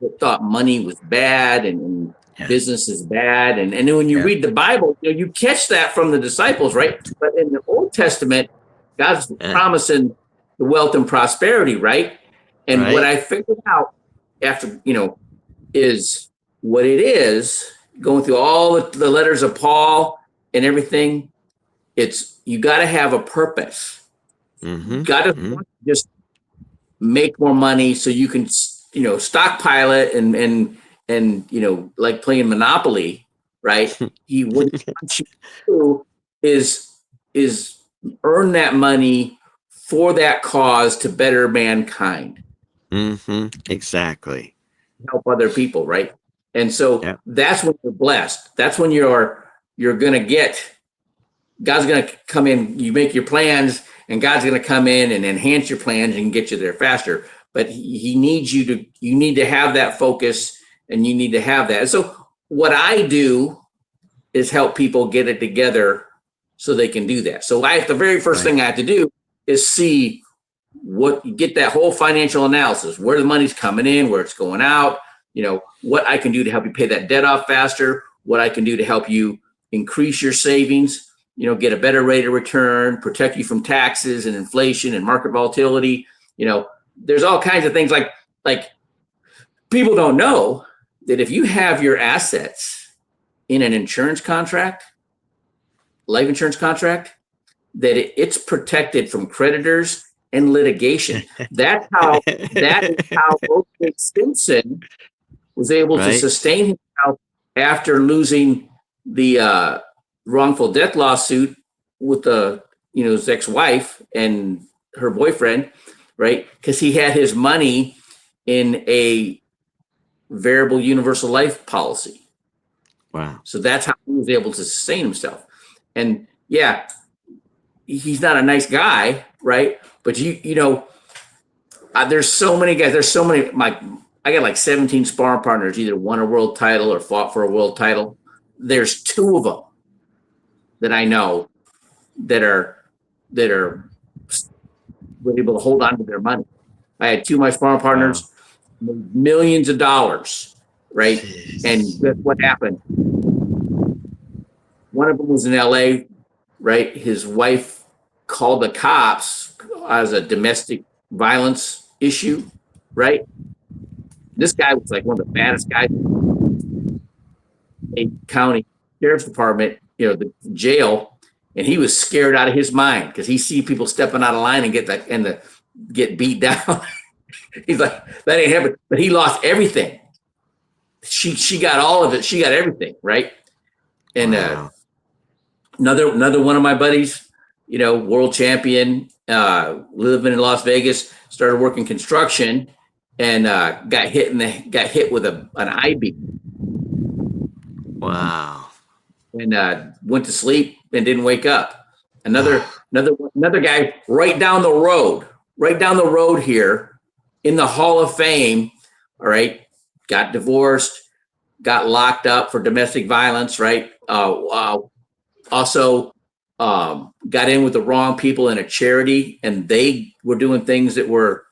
that thought money was bad, and Yeah. business is bad, and then when you Yeah. read the Bible, you catch that from the disciples, right? But in the Old Testament, God's Yeah. promising the wealth and prosperity, right? And what Right. I figured out after, is what it is, going through all the letters of Paul and everything. It's, you got to have a purpose. You Mm-hmm. got to Mm-hmm. just make more money so you can, stockpile it, and like playing Monopoly, right? What he wants you to do is earn that money for that cause to better mankind, Mm-hmm. Exactly. help other people, right? And so Yeah. that's when you're blessed. That's when you're gonna get, God's gonna come in. You make your plans, and God's gonna come in and enhance your plans and get you there faster. But he needs you need to have that focus, and you need to have that. And so what I do is help people get it together so they can do that. So the very first Right. thing I have to do is see get that whole financial analysis, where the money's coming in, where it's going out, what I can do to help you pay that debt off faster, what I can do to help you increase your savings, get a better rate of return, protect you from taxes and inflation and market volatility. There's all kinds of things like people don't know that if you have your assets in an insurance contract, life insurance contract, that it's protected from creditors and litigation. That is how O.J. Simpson was able to Right. sustain himself after losing the wrongful death lawsuit with his ex-wife and her boyfriend, right? Because he had his money in a variable universal life policy. Wow. So that's how he was able to sustain himself. And yeah, he's not a nice guy, right? But there's so many guys. There's so many. I got like 17 sparring partners, either won a world title or fought for a world title. There's 2 of them that I know that are able to hold on to their money. I had 2 of my sparring partners, made millions of dollars, right? Jeez. And guess what happened? One of them was in LA, right? His wife called the cops as a domestic violence issue, right? This guy was like one of the baddest guys in the county sheriff's department, the jail, and he was scared out of his mind because he see people stepping out of line and get beat down. He's like, that ain't happening. But he lost everything. She got all of it. She got everything, right? And Wow. another one of my buddies, world champion, living in Las Vegas, started working construction, and got hit with an I-beam, Wow. and went to sleep and didn't wake up. Another guy right down the road here in the Hall of Fame. All right, got divorced, got locked up for domestic violence. Right. Also got in with the wrong people in a charity, and they were doing things that were,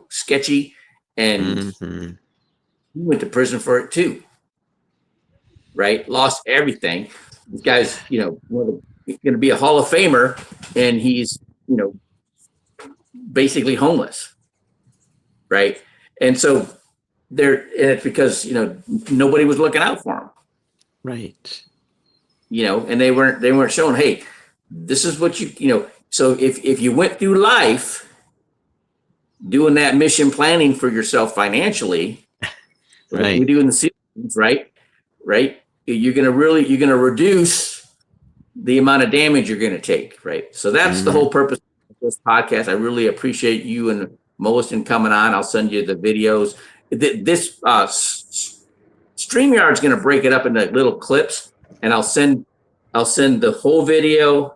sketchy, and Mhm. he went to prison for it too. Right, lost everything. This guy's, going to be a Hall of Famer, and he's, basically homeless. Right, and so it's because nobody was looking out for him. Right. And they weren't showing, hey, this is what so if you went through life doing that mission planning for yourself financially, like Right. we do in the seasons, right, you're going to reduce the amount of damage you're going to take, right? So that's the whole purpose of this podcast. I really appreciate you and Moleston coming on. I'll send you the videos. This StreamYard is going to break it up into little clips, and I'll send the whole video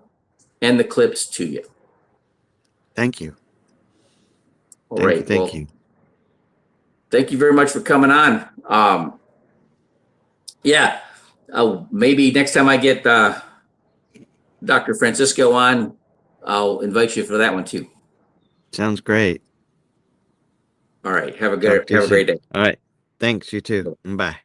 and the clips to you. Thank you. All right. Thank Well, you. thank you very much for coming on. Yeah, maybe next time I get Dr. Francisco on, I'll invite you for that one too. Sounds great. All right. Have a Talk to you great day. soon. All right. Thanks. You too. Bye.